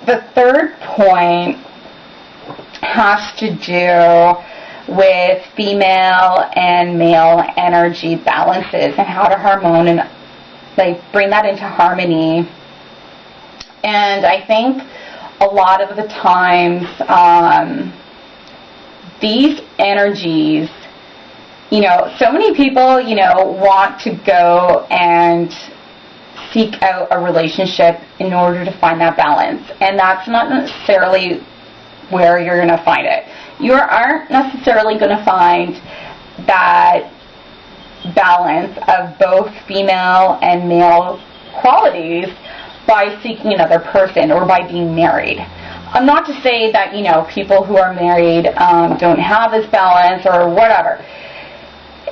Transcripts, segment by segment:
the third point has to do with female and male energy balances and how to harmonize and like bring that into harmony. And I think a lot of the times these energies, you know, so many people, you know, want to go and seek out a relationship in order to find that balance, and that's not necessarily where you're going to find it. You aren't necessarily going to find that balance of both female and male qualities by seeking another person or by being married. Not to say that, you know, people who are married don't have this balance or whatever.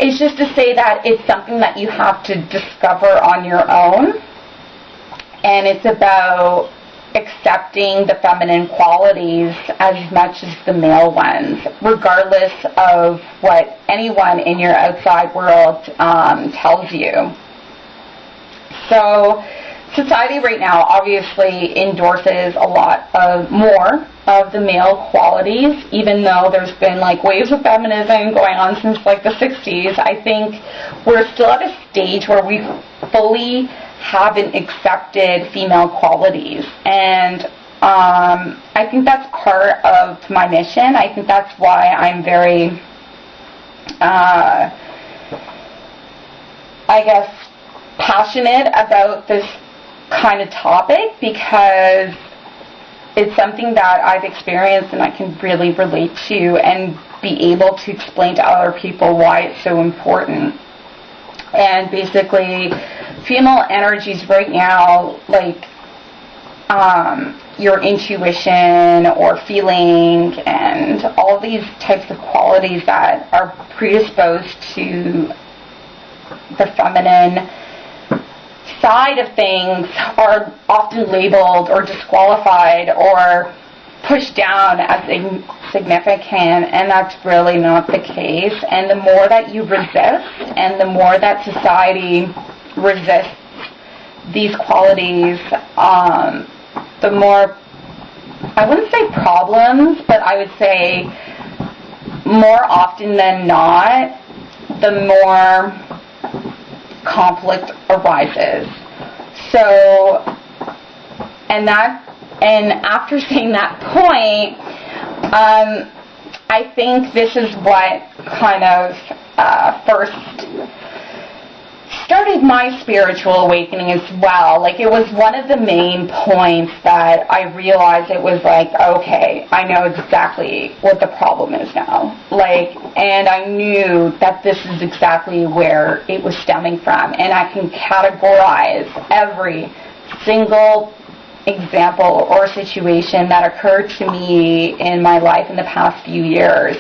It's just to say that it's something that you have to discover on your own, and it's about accepting the feminine qualities as much as the male ones, regardless of what anyone in your outside world tells you. So society right now obviously endorses a lot of more of the male qualities, even though there's been like waves of feminism going on since like the 60s. I think we're still at a stage where we fully haven't accepted female qualities, and I think that's part of my mission. I think that's why I'm very I guess passionate about this kind of topic, because it's something that I've experienced and I can really relate to and be able to explain to other people why it's so important. And basically, female energies right now, like your intuition or feeling and all these types of qualities that are predisposed to the feminine side of things, are often labeled or disqualified or pushed down as insignificant, and that's really not the case. And the more that you resist and the more that society resists these qualities, the more, I wouldn't say problems, but I would say more often than not, the more conflict arises. So, and after saying that point, I think this is what kind of first started my spiritual awakening as well. Like, it was one of the main points that I realized. It was like, okay, I know exactly what the problem is now. Like, and I knew that this is exactly where it was stemming from, and I can categorize every single example or situation that occurred to me in my life in the past few years,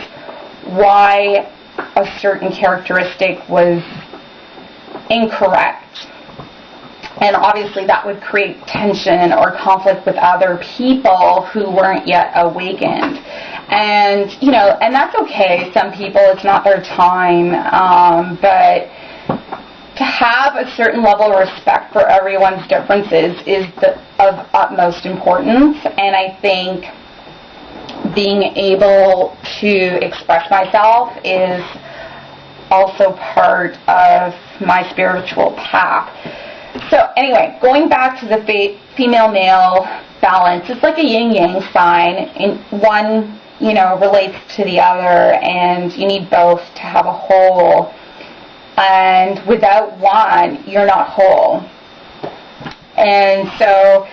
why a certain characteristic was incorrect. And obviously that would create tension or conflict with other people who weren't yet awakened. And, you know, and that's okay. Some people, it's not their time, but to have a certain level of respect for everyone's differences is of utmost importance. And I think being able to express myself is also part of my spiritual path. So anyway, going back to the female-male balance, it's like a yin-yang sign. And one, you know, relates to the other, and you need both to have a whole. And without one, you're not whole. And so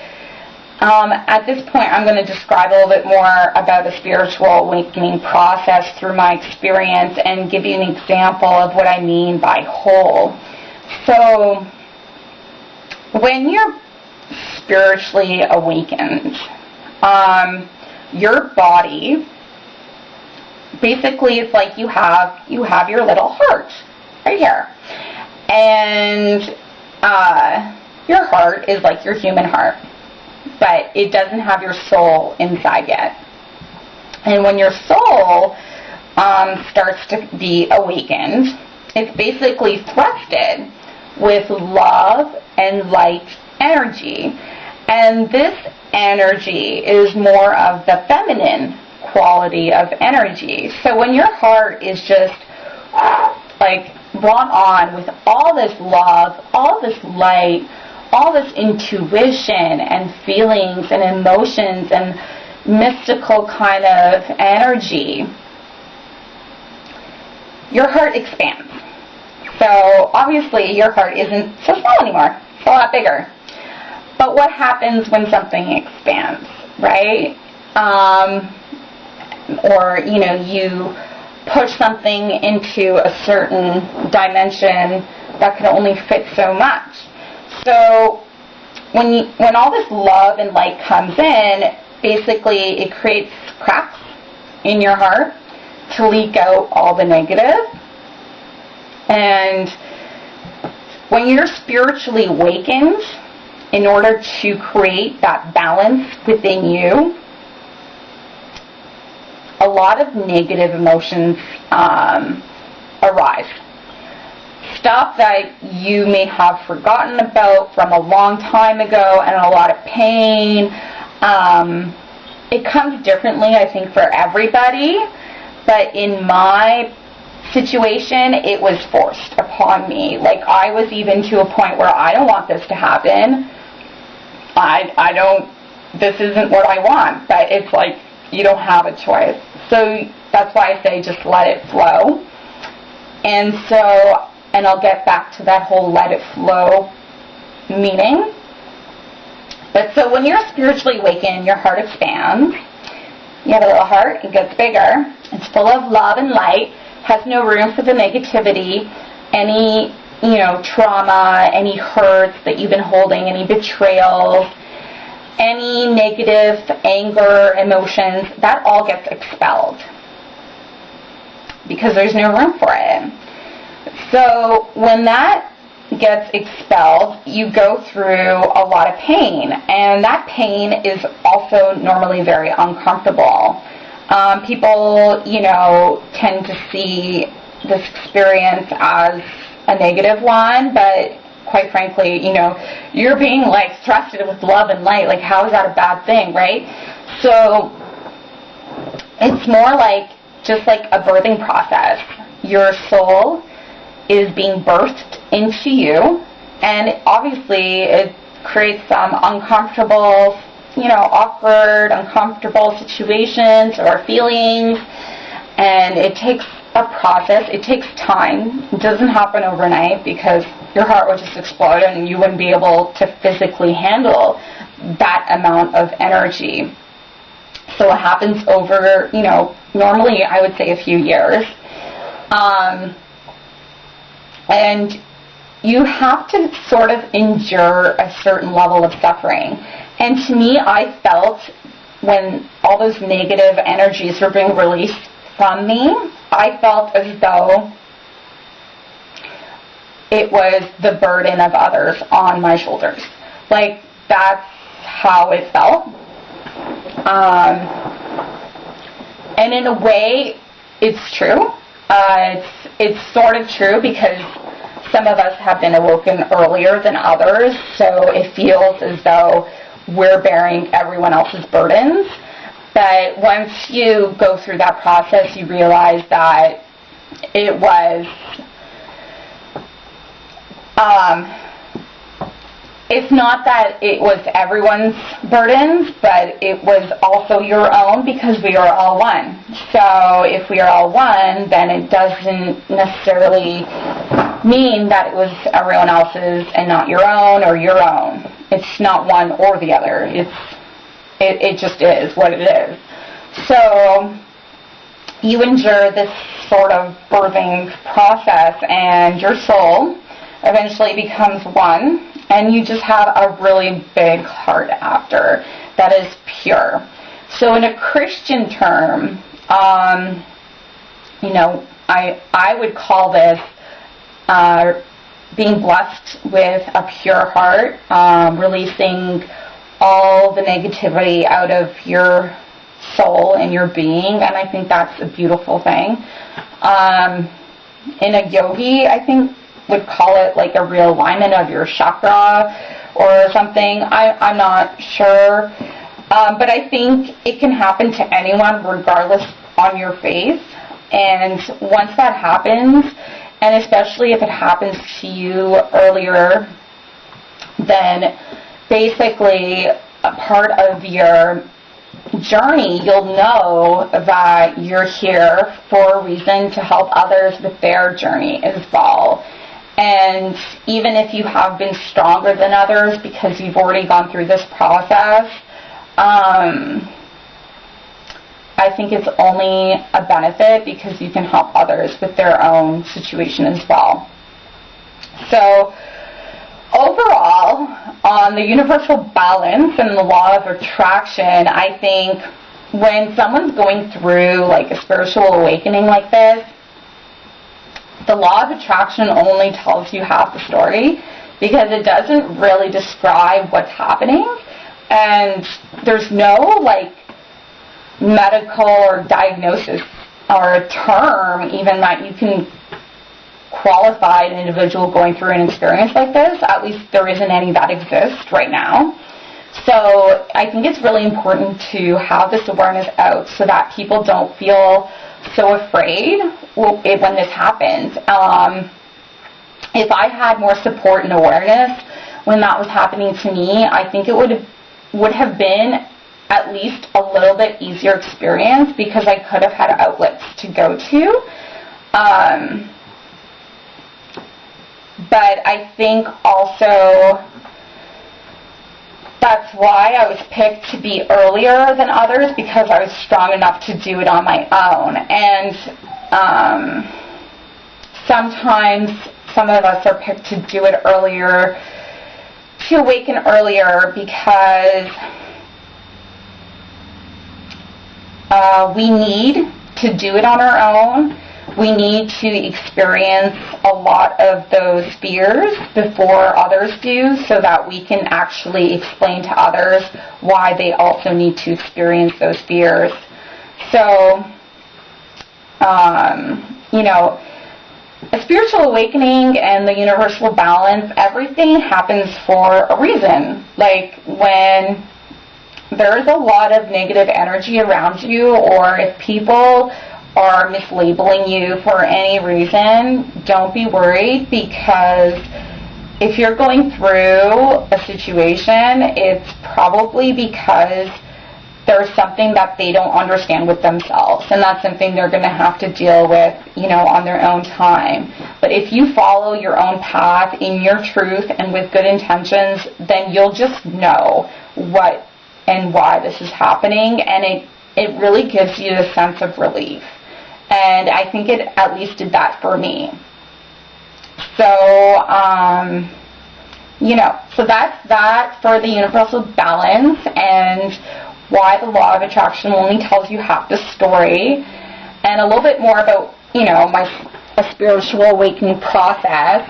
at this point, I'm going to describe a little bit more about the spiritual awakening process through my experience and give you an example of what I mean by whole. So when you're spiritually awakened, your body, basically it's like you have your little heart right here, and your heart is like your human heart, but it doesn't have your soul inside yet. And when your soul starts to be awakened, it's basically thrusted with love and light energy. And this energy is more of the feminine quality of energy. So when your heart is just like brought on with all this love, all this light, all this intuition and feelings and emotions and mystical kind of energy, your heart expands. So obviously your heart isn't so small anymore. It's a lot bigger. But what happens when something expands, right? Or, you know, you push something into a certain dimension that can only fit so much. So when all this love and light comes in, basically it creates cracks in your heart to leak out all the negative. And when you're spiritually awakened, in order to create that balance within you, a lot of negative emotions arise. Stuff that you may have forgotten about from a long time ago and a lot of pain. It comes differently, I think, for everybody. But in my situation, it was forced upon me. Like, I was even to a point where I don't want this to happen. This isn't what I want. But it's like, you don't have a choice. So that's why I say just let it flow. And I'll get back to that whole let it flow meaning. But so when you're spiritually awakened, your heart expands. You have a little heart, it gets bigger. It's full of love and light, has no room for the negativity, any, you know, trauma, any hurts that you've been holding, any betrayals, any negative anger, emotions, that all gets expelled because there's no room for it. So when that gets expelled, you go through a lot of pain, and that pain is also normally very uncomfortable. People, you know, tend to see this experience as a negative one, but quite frankly, you know, you're being like thrusted with love and light. Like, how is that a bad thing, right? So it's more like just like a birthing process. Your soul is being birthed into you, and obviously it creates some uncomfortable, you know, awkward, uncomfortable situations or feelings, and it takes a process. It takes time. It doesn't happen overnight because your heart would just explode and you wouldn't be able to physically handle that amount of energy. So it happens over, you know, normally I would say a few years. And you have to sort of endure a certain level of suffering. And to me, I felt when all those negative energies were being released from me, I felt as though it was the burden of others on my shoulders. Like, that's how it felt. And in a way, it's true. It's sort of true because some of us have been awoken earlier than others, so it feels as though we're bearing everyone else's burdens. But once you go through that process, you realize that it was, it's not that it was everyone's burdens, but it was also your own, because we are all one. So if we are all one, then it doesn't necessarily mean that it was everyone else's and not your own or your own. It's not one or the other. It just is what it is. So you endure this sort of birthing process, and your soul eventually becomes one, and you just have a really big heart after that is pure. So in a Christian term, you know, I would call this being blessed with a pure heart, releasing all the negativity out of your soul and your being, and I think that's a beautiful thing. In a yogi, I think would call it like a realignment of your chakra, or something. I'm not sure. But I think it can happen to anyone regardless on your faith. And once that happens, and especially if it happens to you earlier, then basically a part of your journey, you'll know that you're here for a reason to help others with their journey as well. And even if you have been stronger than others because you've already gone through this process, I think it's only a benefit because you can help others with their own situation as well. So overall, on the universal balance and the law of attraction, I think when someone's going through like a spiritual awakening like this, the law of attraction only tells you half the story because it doesn't really describe what's happening, and there's no like medical or diagnosis or a term even that you can qualify an individual going through an experience like this. At least there isn't any that exist right now. So I think it's really important to have this awareness out so that people don't feel so afraid when this happens. If I had more support and awareness when that was happening to me, I think it would have been at least a little bit easier experience because I could have had outlets to go to. But I think also that's why I was picked to be earlier than others, because I was strong enough to do it on my own. And sometimes some of us are picked to do it earlier, to awaken earlier, because we need to do it on our own. We need to experience a lot of those fears before others do, so that we can actually explain to others why they also need to experience those fears. So, you know, a spiritual awakening and the universal balance, everything happens for a reason. Like when there's a lot of negative energy around you, or if people are mislabeling you for any reason, don't be worried, because if you're going through a situation, it's probably because there's something that they don't understand with themselves, and that's something they're going to have to deal with, you know, on their own time. But if you follow your own path in your truth and with good intentions, then you'll just know what and why this is happening, and it really gives you a sense of relief. And I think it at least did that for me. So, you know, so that's that for the universal balance and why the law of attraction only tells you half the story, and a little bit more about, you know, a spiritual awakening process.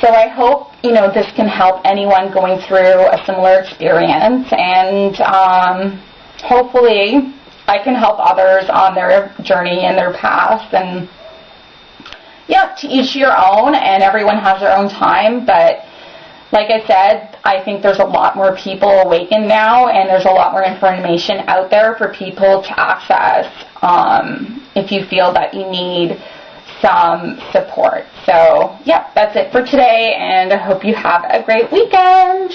So I hope, you know, this can help anyone going through a similar experience, and hopefully I can help others on their journey and their path. And yeah, to each your own, and everyone has their own time. But like I said, I think there's a lot more people awakened now, and there's a lot more information out there for people to access if you feel that you need some support. So yeah, that's it for today, and I hope you have a great weekend.